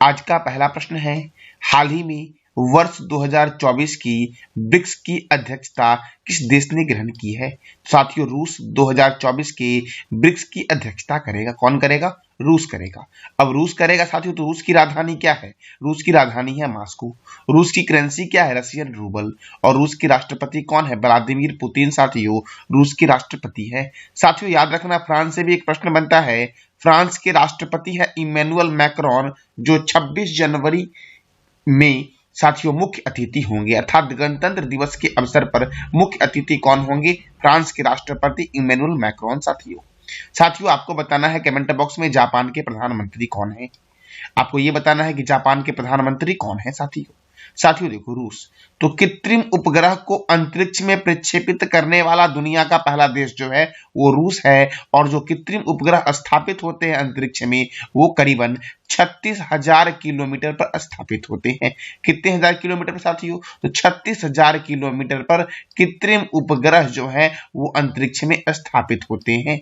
आज का पहला प्रश्न है, हाल ही में वर्ष 2024 की ब्रिक्स की अध्यक्षता किस देश ने ग्रहण की है? साथियों, रूस 2024 के ब्रिक्स की अध्यक्षता करेगा। कौन करेगा? रूस करेगा। अब रूस करेगा साथियों, तो रूस की राजधानी क्या है? रूस की राजधानी है मॉस्को। रूस की करेंसी क्या है? Russian rouble. और रूस के राष्ट्रपति कौन है? व्लादिमीर पुतिन साथियों रूस के राष्ट्रपति है। साथियों याद रखना, फ्रांस से भी एक प्रश्न बनता है। फ्रांस के राष्ट्रपति है इमैनुअल मैक्रोन, जो 26 जनवरी में साथियों मुख्य अतिथि होंगे, अर्थात गणतंत्र दिवस के अवसर पर मुख्य अतिथि कौन होंगे? फ्रांस के राष्ट्रपति इमैनुअल मैक्रोन साथियों आपको बताना है कमेंट बॉक्स में जापान के प्रधानमंत्री कौन है। आपको यह बताना है कि जापान के प्रधानमंत्री कौन है साथियों देखो, रूस। तो कृत्रिम उपग्रह को अंतरिक्ष में प्रक्षेपित करने वाला दुनिया का पहला देश जो है वो रूस है। और जो कृत्रिम उपग्रह स्थापित होते हैं अंतरिक्ष में वो करीबन 36,000 किलोमीटर पर स्थापित होते हैं। कितने हजार किलोमीटर पर साथियों? तो 36,000 किलोमीटर पर कृत्रिम उपग्रह जो है वो अंतरिक्ष में स्थापित होते हैं।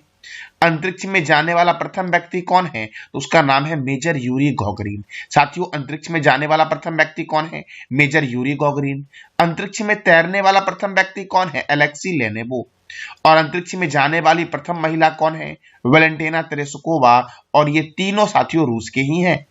अंतरिक्ष में जाने वाला प्रथम व्यक्ति कौन है? तो उसका नाम है मेजर यूरी गॉगरिन। साथियों अंतरिक्ष में जाने वाला प्रथम व्यक्ति कौन है? Major Yuri Gagarin. अंतरिक्ष में तैरने वाला प्रथम व्यक्ति कौन है? Alexei Leonov. और अंतरिक्ष में जाने वाली प्रथम महिला कौन है? Valentina Tereshkova. और ये तीनों साथियों रूस के ही हैं।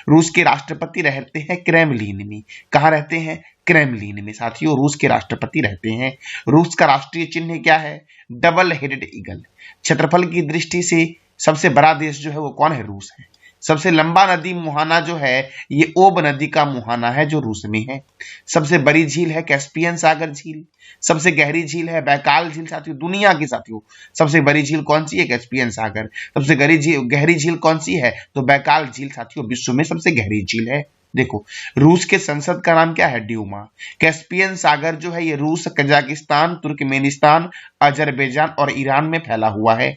रूस के राष्ट्रपति रहते हैं क्रेमलिन में। कहां रहते हैं? क्रेमलिन में साथियों रूस के राष्ट्रपति रहते हैं। रूस का राष्ट्रीय चिन्ह क्या है? Double headed eagle. क्षेत्रफल की दृष्टि से सबसे बड़ा देश जो है वो कौन है? रूस है। सबसे लंबा नदी मुहाना जो है ये ओब नदी का मुहाना है जो रूस में है। सबसे बड़ी झील है कैस्पियन सागर झील। सबसे गहरी झील है बैकाल झील साथियों दुनिया की। साथियों सबसे बड़ी झील कौन सी है? कैस्पियन सागर। सबसे गहरी झील कौन सी है? तो बैकाल झील साथियों विश्व में सबसे गहरी झील है। देखो, रूस के संसद का नाम क्या है? ड्यूमा। कैस्पियन सागर जो है ये रूस, कजाकिस्तान, तुर्कमेनिस्तान, अजरबैजान और ईरान में फैला हुआ है।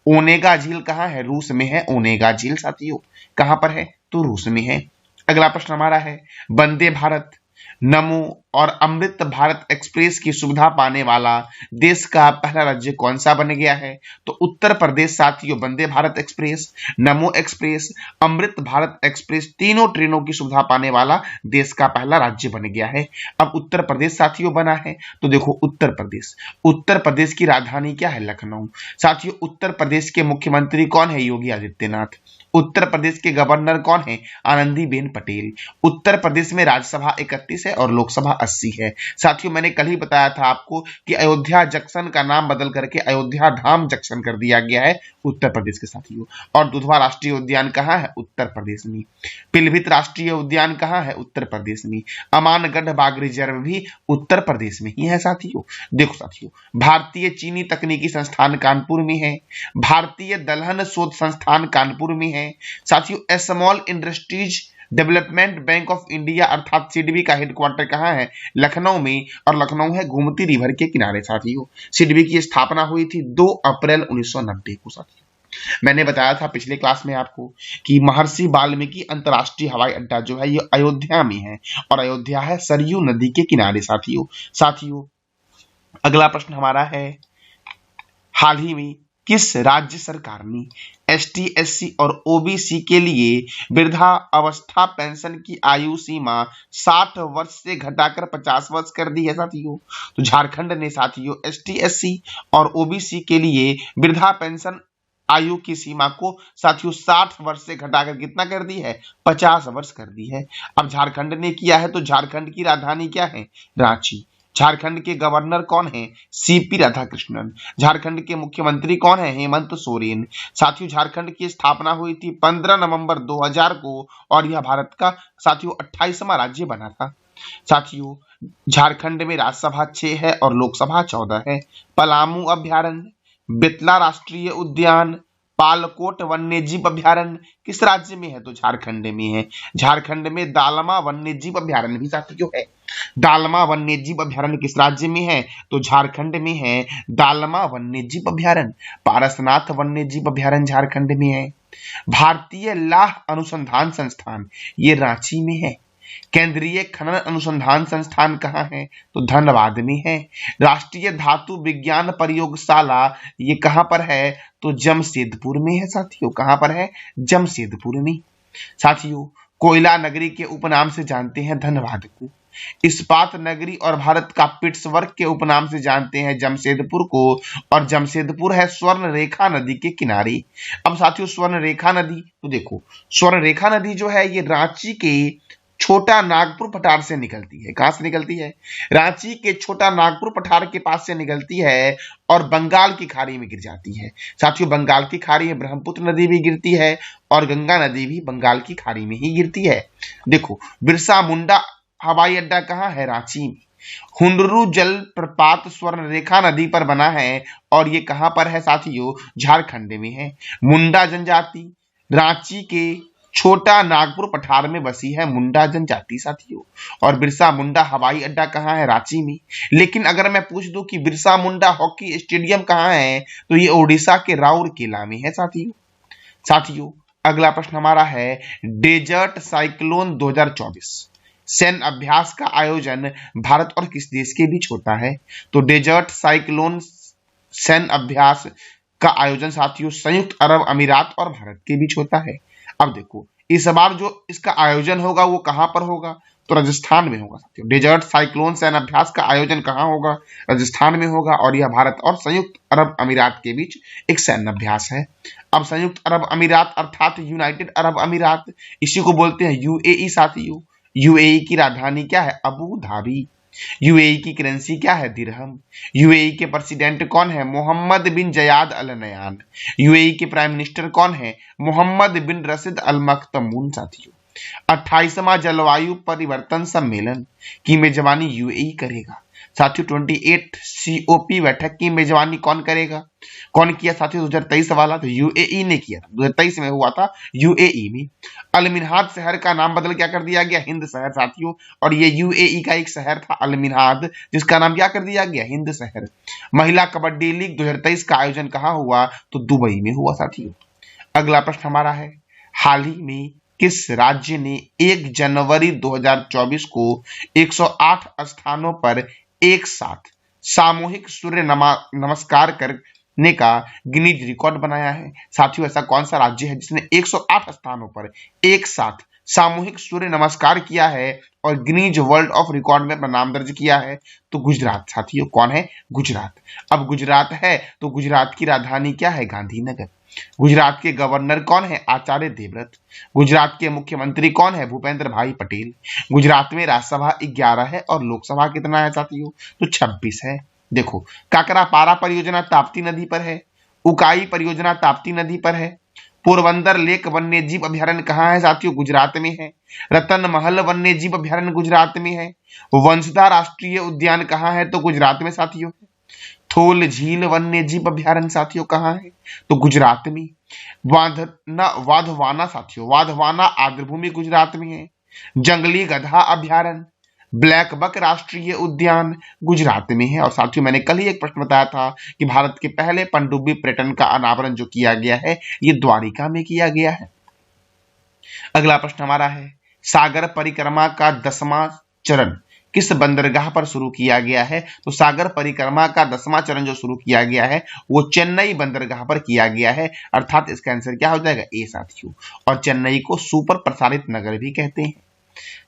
ओनेगा झील कहाँ है? रूस में है ओनेगा झील साथियों। कहां पर है? तो रूस में है। अगला प्रश्न हमारा है, वंदे भारत, नमो और अमृत भारत एक्सप्रेस की सुविधा पाने वाला देश का पहला राज्य कौन सा बन गया है? तो उत्तर प्रदेश साथियों। वंदे भारत एक्सप्रेस, नमो एक्सप्रेस, अमृत भारत एक्सप्रेस तीनों ट्रेनों की सुविधा पाने वाला देश का पहला राज्य बन गया है। अब उत्तर प्रदेश साथियों बना है। तो देखो उत्तर प्रदेश की राजधानी क्या है? लखनऊ। साथियों उत्तर प्रदेश के मुख्यमंत्री कौन है? योगी आदित्यनाथ। उत्तर प्रदेश के गवर्नर कौन है? आनंदीबेन पटेल। उत्तर प्रदेश में राज्यसभा 31 है और लोकसभा 80 है। साथियों मैंने कल ही बताया था आपको कि अयोध्या जंक्शन का नाम बदल करके अयोध्या धाम जंक्शन कर दिया गया है उत्तर प्रदेश के साथियों। और दुधवा राष्ट्रीय उद्यान कहाँ है? उत्तर प्रदेश में। पिलभित राष्ट्रीय उद्यान कहाँ है? उत्तर प्रदेश में। अमानगढ़ बाघ रिजर्व भी उत्तर प्रदेश में ही है साथियों। देखो साथियों, भारतीय चीनी तकनीकी संस्थान कानपुर में है। भारतीय दलहन शोध संस्थान कानपुर में है। साथियों small industries development bank of India अर्थात सिडबी का हेडक्वार्टर कहां है? लखनऊ में। और लखनऊ है गोमती रिवर के किनारे साथियों। सिडबी की स्थापना हुई थी 2 अप्रैल 1990 को साथियों। मैंने बताया था पिछले क्लास में आपको कि महर्षि वाल्मीकि अंतरराष्ट्रीय हवाई अड्डा जो है ये अयोध्या में है। और अयोध्या है सरयू नदी के किनारे साथियों अगला प्रश्न हमारा है, हाल ही में किस राज्य सरकार ने एसटी, एससी और ओबीसी के लिए वृद्धा अवस्था पेंशन की आयु सीमा 60 वर्ष से घटाकर 50 वर्ष कर दी है साथियों? तो झारखंड ने साथियों एसटी, एससी और ओबीसी के लिए वृद्धा पेंशन आयु की सीमा को साथियों 60 वर्ष से घटाकर कितना कर दी है? 50 वर्ष कर दी है। अब झारखंड ने किया है तो झारखंड की राजधानी क्या है? रांची। झारखंड के गवर्नर कौन है? सीपी राधाकृष्णन। झारखंड के मुख्यमंत्री कौन है? हेमंत सोरेन। साथियों झारखंड की स्थापना हुई थी 15 नवंबर 2000 को और यह भारत का साथियों 28वां राज्य बना था। साथियों झारखंड में राज्यसभा 6 है और लोकसभा 14 है। पलामू अभ्यारण्य, बेतला राष्ट्रीय उद्यान, पालकोट वन्यजीव अभ्यारण्य किस राज्य में है? तो झारखंड में है। झारखंड में दालमा वन्यजीव अभ्यारण्य भी साथियों है। दालमा वन्यजीव अभ्यारण्य किस राज्य में है? तो झारखंड में है दालमा वन्यजीव अभ्यारण्य। पारसनाथ वन्यजीव अभ्यारण्य झारखंड में है। भारतीय लाह अनुसंधान संस्थान ये रांची में है। केंद्रीय खनन अनुसंधान संस्थान कहाँ है? तो धनबाद में है। राष्ट्रीय धातु विज्ञान प्रयोगशाला ये कहाँ पर है? तो जमशेदपुर में है साथियों। कहाँ पर है? जमशेदपुर में। साथियों कोयला नगरी के उपनाम से जानते हैं धनबाद को। इस्पात नगरी और भारत का पिट्सबर्ग के उपनाम से जानते हैं जमशेदपुर को, और जमशेदपुर है स्वर्ण रेखा नदी के किनारे। अब साथियों स्वर्ण रेखा नदी, तो देखो स्वर्ण रेखा नदी जो है ये रांची के छोटा नागपुर पठार से निकलती है। कहां से निकलती है? रांची के छोटा नागपुर पठार के पास से निकलती है और बंगाल की खाड़ी में गिर जाती है। साथियों बंगाल की खाड़ी में ब्रह्मपुत्र नदी भी गिरती है और गंगा नदी भी बंगाल की खाड़ी में ही गिरती है। देखो बिरसा मुंडा हवाई अड्डा कहाँ है? रांची में। हुंडरू जल प्रपात स्वर्ण रेखा नदी पर बना है और ये कहां पर है साथियों? झारखंड में है। मुंडा जनजाति रांची के छोटा नागपुर पठार में बसी है मुंडा जनजाति साथियों। और बिरसा मुंडा हवाई अड्डा कहाँ है? रांची में। लेकिन अगर मैं पूछ दूं कि बिरसा मुंडा हॉकी स्टेडियम कहाँ है, तो ये ओडिशा के राउरकेला में है साथियों अगला प्रश्न हमारा है डेजर्ट साइक्लोन 2024 सैन्य अभ्यास का आयोजन भारत और किस देश के बीच होता है? तो डेजर्ट साइक्लोन सैन्य अभ्यास का आयोजन साथियों संयुक्त अरब अमीरात और भारत के बीच होता है। अब देखो इस बार जो इसका आयोजन होगा वो कहां पर होगा? तो राजस्थान में होगा साथियों। डेजर्ट साइक्लोन सैन्य अभ्यास का आयोजन कहां होगा? राजस्थान में होगा और यह भारत और संयुक्त अरब अमीरात के बीच एक सैन्य अभ्यास है। अब संयुक्त अरब अमीरात अर्थात यूनाइटेड अरब अमीरात, इसी को बोलते हैं यूएई साथियों। यूएई की राजधानी क्या है? Abu Dhabi. यूएई की करेंसी क्या है? दिरहम। यूएई के प्रेसिडेंट कौन है? मोहम्मद बिन जयाद अल नयान। यूएई के प्राइम मिनिस्टर कौन है? मोहम्मद बिन रशीद अल मख्तूम साथियों। 28वां जलवायु परिवर्तन सम्मेलन की मेजबानी यूएई करेगा साथियों। 28 COP बैठक की मेजबानी कौन करेगा? कौन किया साथियों? 2023 वाला तो यूएई ने किया। 2023 में हुआ था यूएई में। अलमिनहाद शहर का नाम बदल क्या कर दिया गया? हिंद शहर साथियों। और ये यूएई का एक शहर था अलमिनहाद, जिसका नाम क्या कर दिया गया? हिंद शहर। महिला कबड्डी लीग 2023 का आयोजन कहां हुआ? तो दुबई में हुआ साथियों। अगला प्रश्न हमारा है हाल ही में किस राज्य ने 1 जनवरी 2024 को 108 स्थानों पर एक साथ सामूहिक सूर्य नमस्कार करने का गिनीज रिकॉर्ड बनाया है? साथियों ऐसा कौन सा राज्य है जिसने 108 स्थानों पर एक साथ सामूहिक सूर्य नमस्कार किया है और गिनीज वर्ल्ड ऑफ रिकॉर्ड में अपना नाम दर्ज किया है? तो गुजरात साथियों। कौन है? गुजरात। अब गुजरात है तो गुजरात की राजधानी क्या है? गांधीनगर। गुजरात के गवर्नर कौन है? आचार्य देवव्रत। गुजरात के मुख्यमंत्री कौन है? भूपेंद्र भाई पटेल। गुजरात में राज्यसभा 11 है और लोकसभा कितना है साथियों? तो 26 है। देखो काकरापारा परियोजना ताप्ती नदी पर है। उकाई परियोजना ताप्ती नदी पर है। पोरबंदर लेक वन्य जीव अभ्यारण्य कहाँ है साथियों? गुजरात में है। रतन महल वन्य जीव अभ्यारण्य गुजरात में है। वंशधा राष्ट्रीय उद्यान कहाँ है? तो गुजरात में साथियों। थोल झील वन्य जीव अभ्यारण्य साथियों कहाँ है? तो गुजरात में। वाधवाना साथियों, वाधवाना आर्द्रभूमि गुजरात में है। जंगली गधा अभ्यारण्य, ब्लैक बक राष्ट्रीय उद्यान गुजरात में है। और साथियों मैंने कल ही एक प्रश्न बताया था कि भारत के पहले पनडुब्बी पर्यटन का अनावरण जो किया गया है ये द्वारिका में किया गया है। अगला प्रश्न हमारा है सागर परिक्रमा का 10वां चरण किस बंदरगाह पर शुरू किया गया है? तो सागर परिक्रमा का 10वां चरण जो शुरू किया गया है वो चेन्नई बंदरगाह पर किया गया है, अर्थात इसका आंसर क्या हो जाएगा? ए साथियों। और चेन्नई को सुपर प्रसारित नगर भी कहते हैं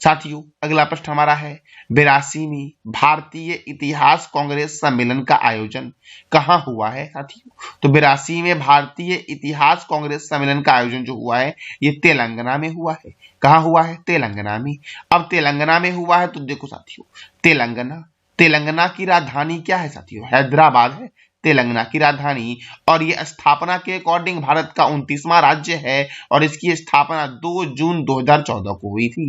साथियों। अगला प्रश्न हमारा है 82वीं भारतीय इतिहास कांग्रेस सम्मेलन का आयोजन कहां हुआ है साथियों? तो 82वें भारतीय इतिहास कांग्रेस सम्मेलन का आयोजन जो हुआ है ये तेलंगाना में हुआ है। कहां हुआ है? तेलंगाना में। अब तेलंगाना में हुआ है तो देखो साथियों तेलंगाना की राजधानी क्या है साथियों? हैदराबाद है तेलंगाना की राजधानी। और ये स्थापना के अकॉर्डिंग भारत का 29वां राज्य है और इसकी स्थापना 2 जून 2014 को हुई थी।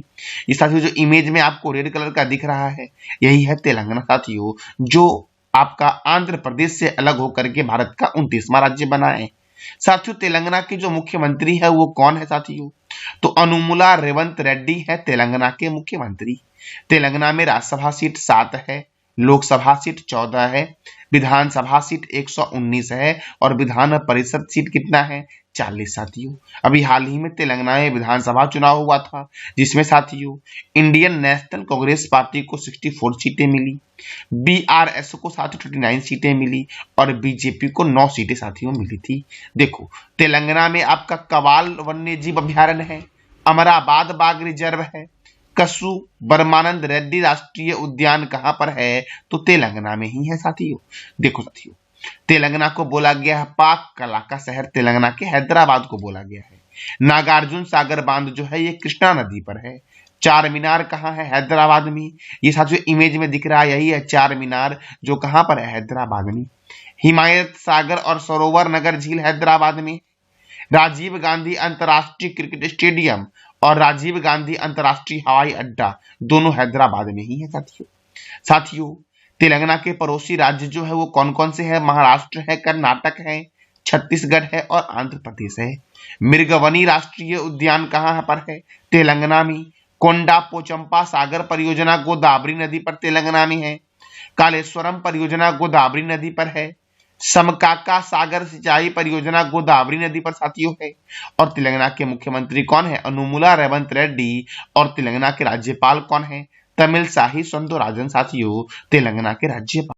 ये साथियों जो इमेज में आपको रेड कलर का दिख रहा है यही है तेलंगाना साथियों, जो आपका आंध्र प्रदेश से अलग होकर के भारत का 29वां राज्य बना है। साथियों तेलंगाना के जो मुख्यमंत्री है वो कौन है साथियों? तो अनुमुला रेवंत रेड्डी है तेलंगाना के मुख्यमंत्री। तेलंगाना में राज्यसभा सीट 7 है, लोकसभा सीट 14 है, विधानसभा सीट 119 है और विधान परिषद सीट कितना है? 40 साथियों। अभी हाल ही में तेलंगाना में विधानसभा चुनाव हुआ था जिसमें साथियों इंडियन नेशनल कांग्रेस पार्टी को 64 सीटें मिली, बीआरएस को साथियों 29 सीटें मिली और बीजेपी को 9 सीटें साथियों मिली थी। देखो तेलंगाना में आपका कवाल वन्य जीव अभ्यारण्य है, अमराबाद बाघ रिजर्व है। कसु बर्मानंद रेड्डी राष्ट्रीय उद्यान कहां पर है? तो तेलंगाना में ही है साथियों। देखो साथियों, तेलंगाना को बोला गया है पाक कला का शहर, तेलंगाना के हैदराबाद को बोला गया है। नागार्जुन सागर बांध जो है ये कृष्णा नदी पर है। चार मीनार कहाँ है? हैदराबाद में। ये साथियों इमेज में दिख रहा है, यही है चार मीनार, जो कहां पर है? हैदराबाद में। हिमायत सागर और सरोवर नगर झील हैदराबाद में। राजीव गांधी अंतर्राष्ट्रीय क्रिकेट स्टेडियम और राजीव गांधी अंतर्राष्ट्रीय हवाई अड्डा दोनों हैदराबाद में ही है साथियों। साथियों तेलंगाना के पड़ोसी राज्य जो है वो कौन कौन से हैं? महाराष्ट्र है, कर्नाटक है, छत्तीसगढ़ है और आंध्र प्रदेश है। मृगवनी राष्ट्रीय उद्यान कहां पर है? तेलंगाना में। कोंडा पोचंपा सागर परियोजना गोदावरी नदी पर तेलंगाना में है। कालेश्वरम परियोजना गोदावरी नदी पर है। समकाका सागर सिंचाई परियोजना गोदावरी नदी पर साथियों है। और तेलंगाना के मुख्यमंत्री कौन है? अनुमुला रेवंत रेड्डी। और तेलंगाना के राज्यपाल कौन है? तमिलसाई सौंदरराजन साथियों तेलंगाना के राज्यपाल।